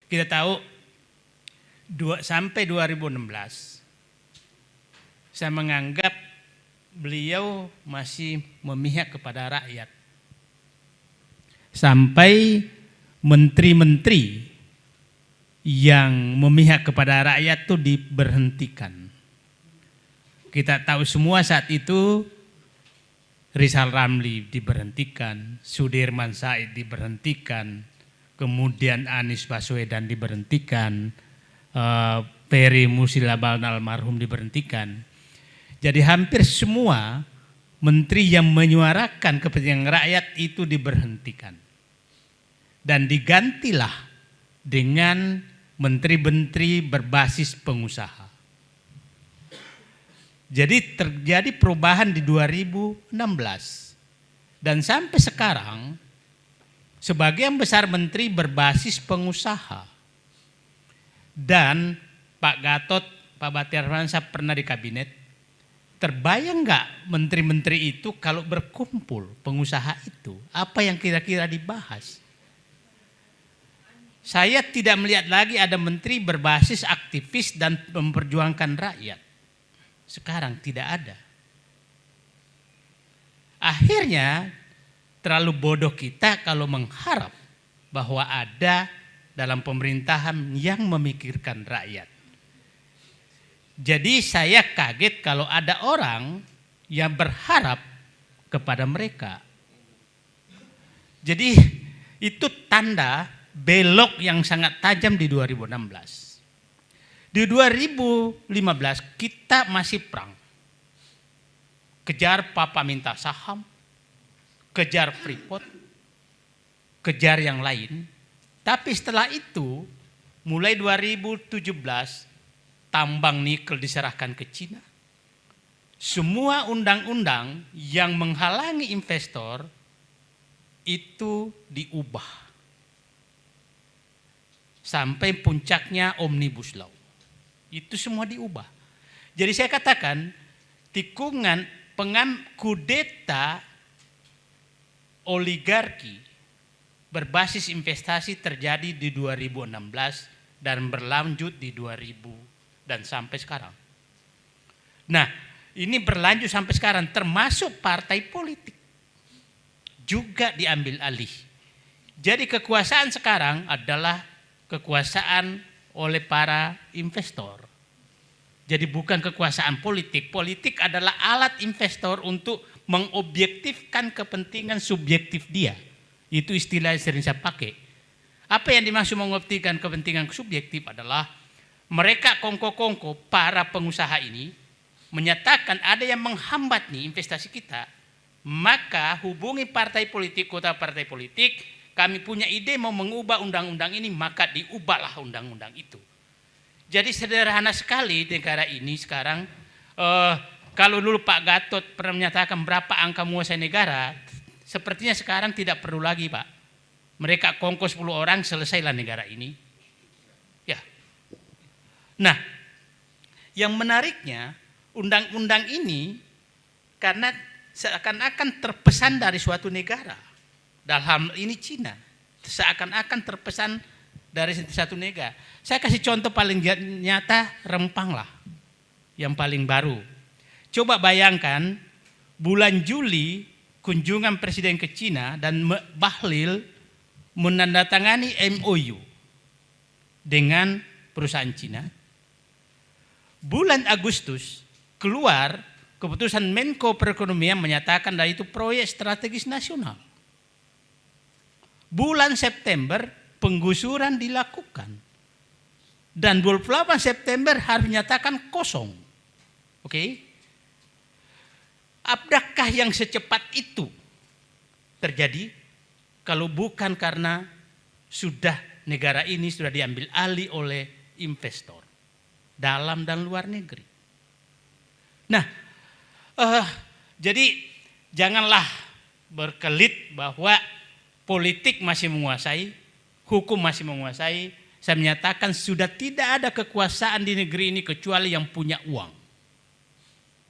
Kita tahu sampai 2016 saya menganggap beliau masih memihak kepada rakyat. Sampai menteri-menteri yang memihak kepada rakyat itu diberhentikan. Kita tahu semua saat itu Rizal Ramli diberhentikan, Sudirman Said diberhentikan, kemudian Anies Baswedan diberhentikan, Ferry Musilaban almarhum diberhentikan. Jadi hampir semua menteri yang menyuarakan kepentingan rakyat itu diberhentikan. Dan digantilah dengan menteri-menteri berbasis pengusaha. Jadi terjadi perubahan di 2016. Dan sampai sekarang sebagian besar menteri berbasis pengusaha. Dan Pak Gatot, Pak Batiar Fransa pernah di kabinet. Terbayang nggak menteri-menteri itu kalau berkumpul pengusaha itu, apa yang kira-kira dibahas? Saya tidak melihat lagi ada menteri berbasis aktivis dan memperjuangkan rakyat. Sekarang tidak ada. Akhirnya terlalu bodoh kita kalau mengharap bahwa ada dalam pemerintahan yang memikirkan rakyat. Jadi saya kaget kalau ada orang yang berharap kepada mereka. Jadi itu tanda belok yang sangat tajam di 2016. Di 2015 kita masih perang. Kejar papa minta saham, kejar Freeport, kejar yang lain. Tapi setelah itu mulai 2017 tambang nikel diserahkan ke Cina. Semua undang-undang yang menghalangi investor itu diubah. Sampai puncaknya Omnibus Law. Itu semua diubah. Jadi saya katakan tikungan kudeta oligarki berbasis investasi terjadi di 2016 dan berlanjut di 2000 dan sampai sekarang. Nah, ini berlanjut sampai sekarang termasuk partai politik juga diambil alih. Jadi kekuasaan sekarang adalah kekuasaan oleh para investor. Jadi bukan kekuasaan politik. Politik adalah alat investor untuk mengobjektifkan kepentingan subjektif dia. Itu istilah yang sering saya pakai. Apa yang dimaksud mengobjektifkan kepentingan subjektif adalah mereka kongko-kongko para pengusaha ini menyatakan ada yang menghambat nih investasi kita. Maka hubungi partai politik, kota partai politik, kami punya ide mau mengubah undang-undang ini, maka diubahlah undang-undang itu. Jadi sederhana sekali negara ini sekarang. Kalau dulu Pak Gatot pernah menyatakan berapa angka menguasai negara, sepertinya sekarang tidak perlu lagi Pak. Mereka kongko 10 orang selesailah negara ini. Ya. Nah, yang menariknya undang-undang ini karena seakan-akan terpesan dari suatu negara. Dalam ini Cina, seakan-akan terpesan dari satu negara. Saya kasih contoh paling nyata Rempang lah, yang paling baru. Coba bayangkan bulan Juli kunjungan Presiden ke Cina dan Bahlil menandatangani MOU dengan perusahaan Cina. Bulan Agustus keluar keputusan Menko Perekonomian menyatakan bahwa itu proyek strategis nasional. Bulan September penggusuran dilakukan. Dan 28 September harus dinyatakan kosong. Oke. Apakah yang secepat itu terjadi kalau bukan karena negara ini sudah diambil alih oleh investor dalam dan luar negeri. Nah, jadi janganlah berkelit bahwa politik masih menguasai, hukum masih menguasai. Saya menyatakan sudah tidak ada kekuasaan di negeri ini kecuali yang punya uang.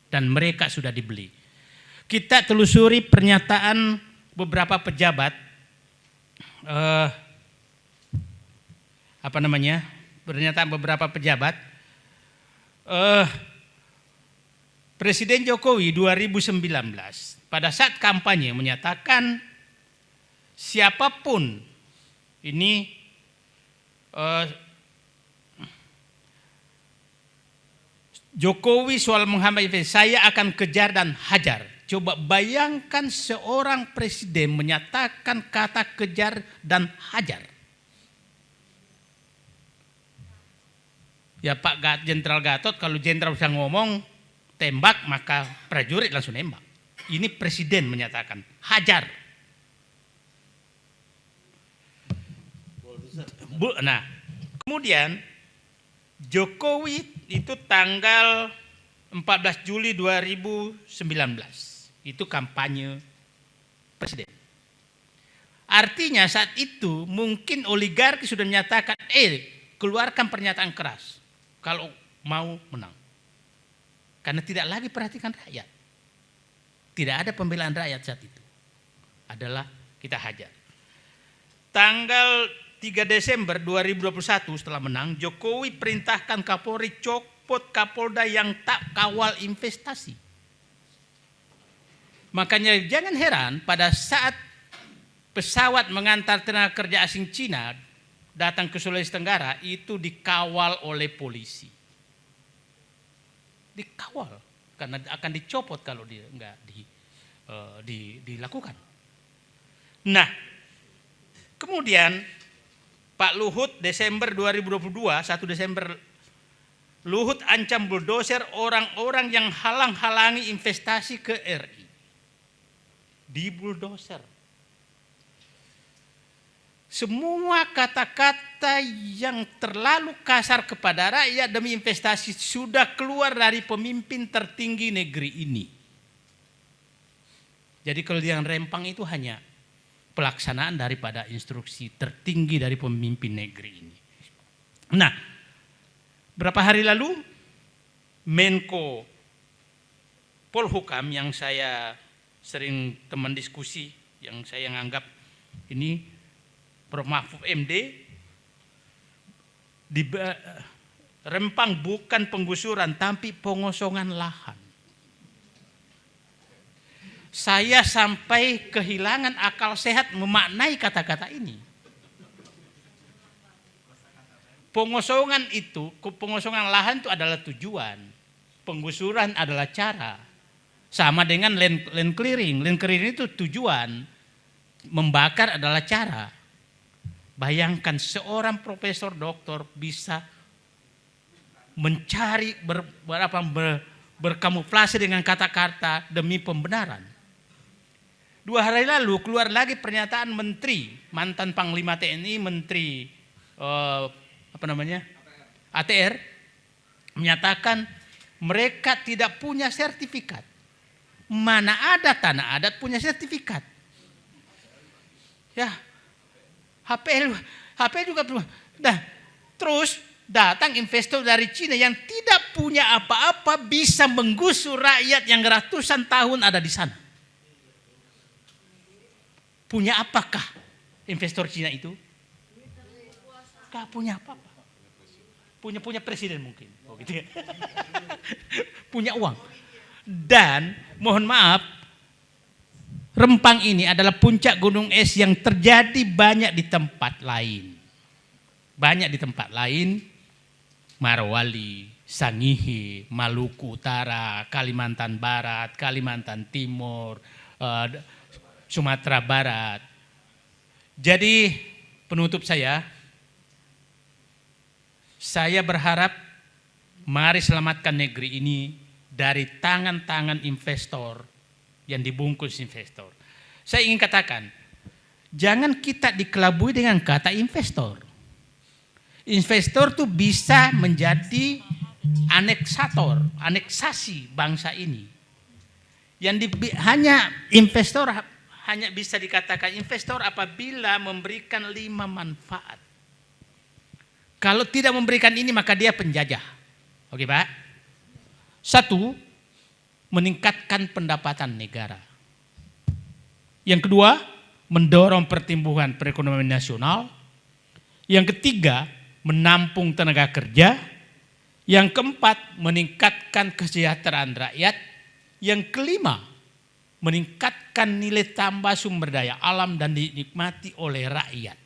Dan mereka sudah dibeli. Kita telusuri pernyataan beberapa pejabat. pernyataan beberapa pejabat. Presiden Jokowi 2019 pada saat kampanye menyatakan siapapun ini Jokowi soal Muhammad saya akan kejar dan hajar. Coba bayangkan seorang presiden menyatakan kata kejar dan hajar. Ya Pak Jenderal Gatot, kalau jenderal bisa ngomong tembak maka prajurit langsung nembak. Ini presiden menyatakan hajar. Nah, kemudian Jokowi itu tanggal 14 Juli 2019 itu kampanye presiden. Artinya saat itu mungkin oligarki sudah menyatakan keluarkan pernyataan keras kalau mau menang. Karena tidak lagi perhatikan rakyat. Tidak ada pembelaan rakyat saat itu. Adalah kita hajar. Tanggal 3 Desember 2021 setelah menang, Jokowi perintahkan Kapolri copot Kapolda yang tak kawal investasi. Makanya jangan heran pada saat pesawat mengantar tenaga kerja asing Cina datang ke Sulawesi Tenggara itu dikawal oleh polisi. Dikawal karena akan dicopot kalau dia enggak dilakukan. Nah, kemudian Pak Luhut Desember 2022, 1 Desember, Luhut ancam bulldozer orang-orang yang halang-halangi investasi ke RI. Di bulldozer. Semua kata-kata yang terlalu kasar kepada rakyat demi investasi sudah keluar dari pemimpin tertinggi negeri ini. Jadi kalau yang rempang itu hanya pelaksanaan daripada instruksi tertinggi dari pemimpin negeri ini. Nah, berapa hari lalu Menko Polhukam yang saya sering teman diskusi, yang saya menganggap ini Prof. Mahfud MD, di Rempang bukan penggusuran tapi pengosongan lahan. Saya sampai kehilangan akal sehat memaknai kata-kata ini. Pengosongan lahan itu adalah tujuan. Penggusuran adalah cara. Sama dengan land clearing. Land clearing itu tujuan. Membakar adalah cara. Bayangkan seorang profesor doktor bisa mencari berkamuflase dengan kata-kata demi pembenaran. 2 hari lalu keluar lagi pernyataan menteri, mantan Panglima TNI, menteri ATR, menyatakan mereka tidak punya sertifikat. Mana ada tanah adat punya sertifikat? Ya, HPL juga belum. Nah, terus datang investor dari Cina yang tidak punya apa-apa bisa menggusur rakyat yang ratusan tahun ada di sana. Punya apakah investor Cina itu? Gak punya apa-apa. Punya presiden mungkin. Oh, gitu ya. Punya uang. Dan mohon maaf, Rempang ini adalah puncak gunung es yang terjadi banyak di tempat lain. Banyak di tempat lain, Morowali, Sangihe, Maluku Utara, Kalimantan Barat, Kalimantan Timur, Sumatera Barat. Jadi penutup saya berharap mari selamatkan negeri ini dari tangan-tangan investor yang dibungkus investor. Saya ingin katakan, jangan kita dikelabui dengan kata investor. Investor tuh bisa menjadi aneksasi bangsa ini. Hanya investor hanya bisa dikatakan investor apabila memberikan 5 manfaat. Kalau tidak memberikan ini maka dia penjajah. Oke Pak? 1, meningkatkan pendapatan negara. Yang kedua, mendorong pertumbuhan perekonomian nasional. Yang ketiga, menampung tenaga kerja. Yang keempat, meningkatkan kesejahteraan rakyat. Yang kelima, meningkatkan nilai tambah sumber daya alam dan dinikmati oleh rakyat.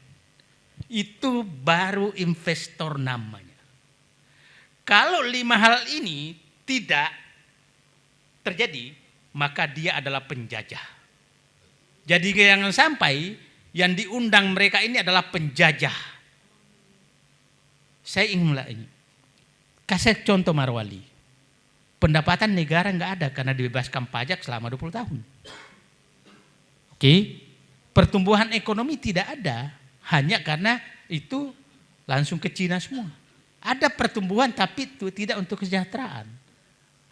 Itu baru investor namanya. Kalau 5 hal ini tidak terjadi, maka dia adalah penjajah. Jadi jangan sampai yang diundang mereka ini adalah penjajah. Saya ingin mulai ini. Kasih contoh Marwali. Pendapatan negara nggak ada karena dibebaskan pajak selama 20 tahun. Oke. Pertumbuhan ekonomi tidak ada hanya karena itu langsung ke Cina semua. Ada pertumbuhan tapi itu tidak untuk kesejahteraan.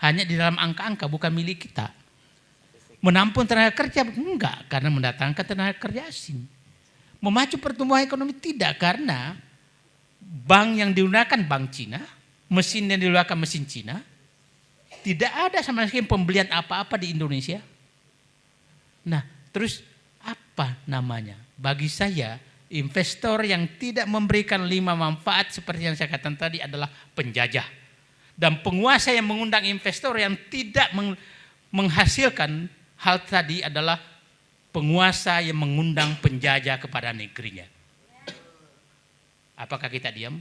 Hanya di dalam angka-angka bukan milik kita. Menampung tenaga kerja enggak karena mendatangkan tenaga kerja asing. Memacu pertumbuhan ekonomi tidak karena bank yang digunakan bank Cina, mesin yang digunakan mesin Cina. Tidak ada sama sekali pembelian apa-apa di Indonesia. Nah, terus apa namanya? Bagi saya, investor yang tidak memberikan 5 manfaat seperti yang saya katakan tadi adalah penjajah. Dan penguasa yang mengundang investor yang tidak menghasilkan hal tadi adalah penguasa yang mengundang penjajah kepada negerinya. Apakah kita diam?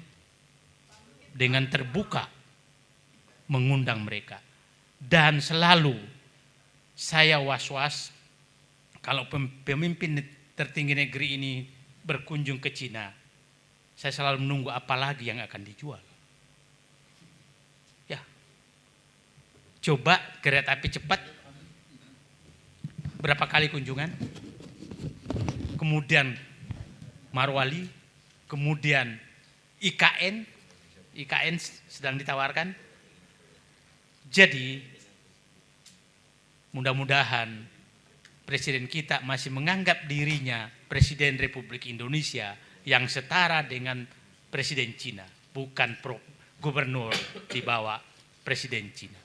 Dengan terbuka mengundang mereka. Dan selalu saya was-was kalau pemimpin tertinggi negeri ini berkunjung ke Cina. Saya selalu menunggu apa lagi yang akan dijual. Ya, coba kereta api cepat. Berapa kali kunjungan, kemudian Marwali, kemudian IKN sedang ditawarkan. Jadi mudah-mudahan presiden kita masih menganggap dirinya Presiden Republik Indonesia yang setara dengan Presiden Cina, bukan gubernur di bawah Presiden Cina.